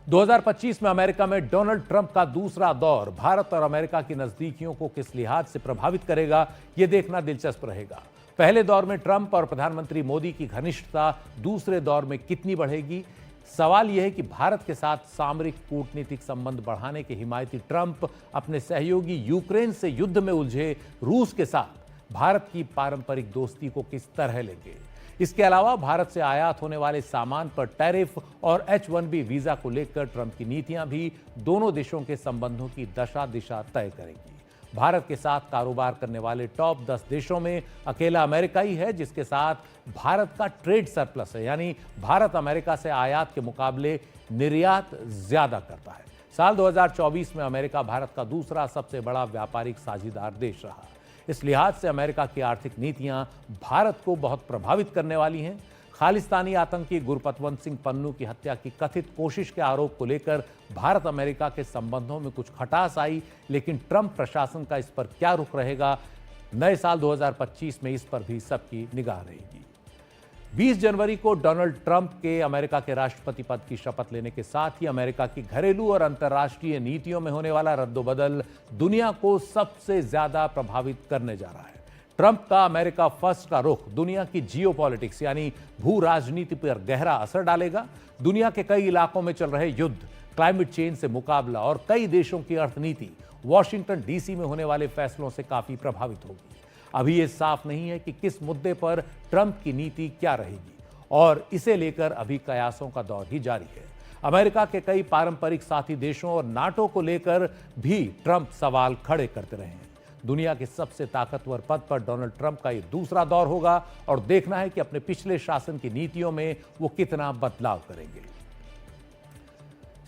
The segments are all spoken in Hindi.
2025 में अमेरिका में डोनाल्ड ट्रंप का दूसरा दौर भारत और अमेरिका की नजदीकियों को किस लिहाज से प्रभावित करेगा, यह देखना दिलचस्प रहेगा। पहले दौर में ट्रंप और प्रधानमंत्री मोदी की घनिष्ठता दूसरे दौर में कितनी बढ़ेगी? सवाल यह है कि भारत के साथ सामरिक कूटनीतिक संबंध बढ़ाने के हिमायती ट्रंप अपने सहयोगी यूक्रेन से युद्ध में उलझे रूस के साथ भारत की पारंपरिक दोस्ती को किस तरह लेंगे। इसके अलावा भारत से आयात होने वाले सामान पर टैरिफ और H-1B वीजा को लेकर ट्रंप की नीतियां भी दोनों देशों के संबंधों की दशा दिशा तय करेंगी। भारत के साथ कारोबार करने वाले टॉप 10 देशों में अकेला अमेरिका ही है जिसके साथ भारत का ट्रेड सरप्लस है, यानी भारत अमेरिका से आयात के मुकाबले निर्यात ज्यादा करता है। साल 2024 में अमेरिका भारत का दूसरा सबसे बड़ा व्यापारिक साझेदार देश रहा। इस लिहाज से अमेरिका की आर्थिक नीतियां भारत को बहुत प्रभावित करने वाली हैं। खालिस्तानी आतंकी गुरपतवंत सिंह पन्नू की हत्या की कथित कोशिश के आरोप को लेकर भारत अमेरिका के संबंधों में कुछ खटास आई, लेकिन ट्रंप प्रशासन का इस पर क्या रुख रहेगा, नए साल 2025 में इस पर भी सबकी निगाह रहेगी। 20 जनवरी को डोनाल्ड ट्रंप के अमेरिका के राष्ट्रपति पद की शपथ लेने के साथ ही अमेरिका की घरेलू और अंतर्राष्ट्रीय नीतियों में होने वाला रद्दोबदल दुनिया को सबसे ज्यादा प्रभावित करने जा रहा है। ट्रंप का अमेरिका फर्स्ट का रुख दुनिया की जियोपॉलिटिक्स यानी भू राजनीति पर गहरा असर डालेगा। दुनिया के कई इलाकों में चल रहे युद्ध, क्लाइमेट चेंज से मुकाबला और कई देशों की अर्थनीति वॉशिंगटन डीसी में होने वाले फैसलों से काफी प्रभावित होगी। अभी यह साफ नहीं है कि किस मुद्दे पर ट्रंप की नीति क्या रहेगी और इसे लेकर अभी कयासों का दौर ही जारी है। अमेरिका के कई पारंपरिक साथी देशों और नाटो को लेकर भी ट्रंप सवाल खड़े करते रहे हैं। दुनिया के सबसे ताकतवर पद पर डोनाल्ड ट्रंप का यह दूसरा दौर होगा और देखना है कि अपने पिछले शासन की नीतियों में वो कितना बदलाव करेंगे।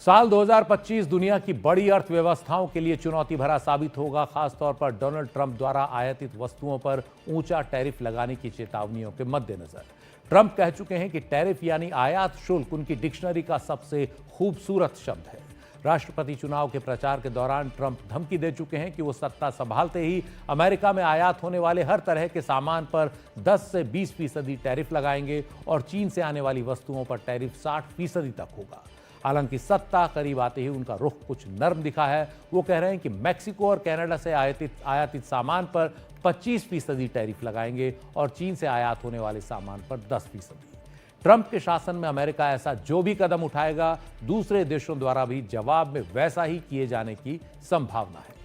साल 2025 दुनिया की बड़ी अर्थव्यवस्थाओं के लिए चुनौती भरा साबित होगा, खासतौर पर डोनाल्ड ट्रंप द्वारा आयातित वस्तुओं पर ऊंचा टैरिफ लगाने की चेतावनियों के मद्देनजर। ट्रंप कह चुके हैं कि टैरिफ यानी आयात शुल्क उनकी डिक्शनरी का सबसे खूबसूरत शब्द है। राष्ट्रपति चुनाव के प्रचार के दौरान ट्रंप धमकी दे चुके हैं कि वो सत्ता संभालते ही अमेरिका में आयात होने वाले हर तरह के सामान पर 10 से 20% टैरिफ लगाएंगे और चीन से आने वाली वस्तुओं पर टैरिफ 60% तक होगा। हालांकि सत्ता करीब आते ही उनका रुख कुछ नर्म दिखा है। वो कह रहे हैं कि मैक्सिको और कनाडा से आयातित सामान पर 25% टैरिफ लगाएंगे और चीन से आयात होने वाले सामान पर 10%। ट्रंप के शासन में अमेरिका ऐसा जो भी कदम उठाएगा, दूसरे देशों द्वारा भी जवाब में वैसा ही किए जाने की संभावना है।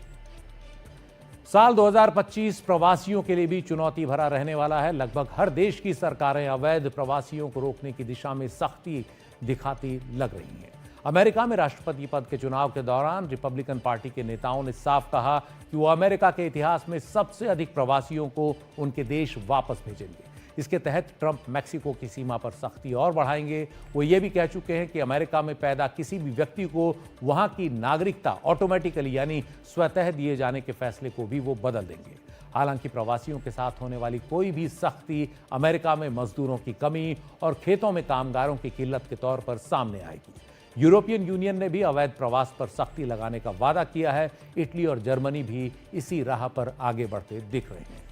साल 2025 प्रवासियों के लिए भी चुनौती भरा रहने वाला है। लगभग हर देश की सरकारें अवैध प्रवासियों को रोकने की दिशा में सख्ती दिखाती लग रही हैं। अमेरिका में राष्ट्रपति पद के चुनाव के दौरान रिपब्लिकन पार्टी के नेताओं ने साफ कहा कि वो अमेरिका के इतिहास में सबसे अधिक प्रवासियों को उनके देश वापस भेजेंगे। इसके तहत ट्रंप मैक्सिको की सीमा पर सख्ती और बढ़ाएंगे। वो ये भी कह चुके हैं कि अमेरिका में पैदा किसी भी व्यक्ति को वहां की नागरिकता ऑटोमेटिकली यानी स्वतः दिए जाने के फैसले को भी वो बदल देंगे। हालांकि प्रवासियों के साथ होने वाली कोई भी सख्ती अमेरिका में मजदूरों की कमी और खेतों में कामगारों की किल्लत के तौर पर सामने आएगी। यूरोपियन यूनियन ने भी अवैध प्रवास पर सख्ती लगाने का वादा किया है। इटली और जर्मनी भी इसी राह पर आगे बढ़ते दिख रहे हैं।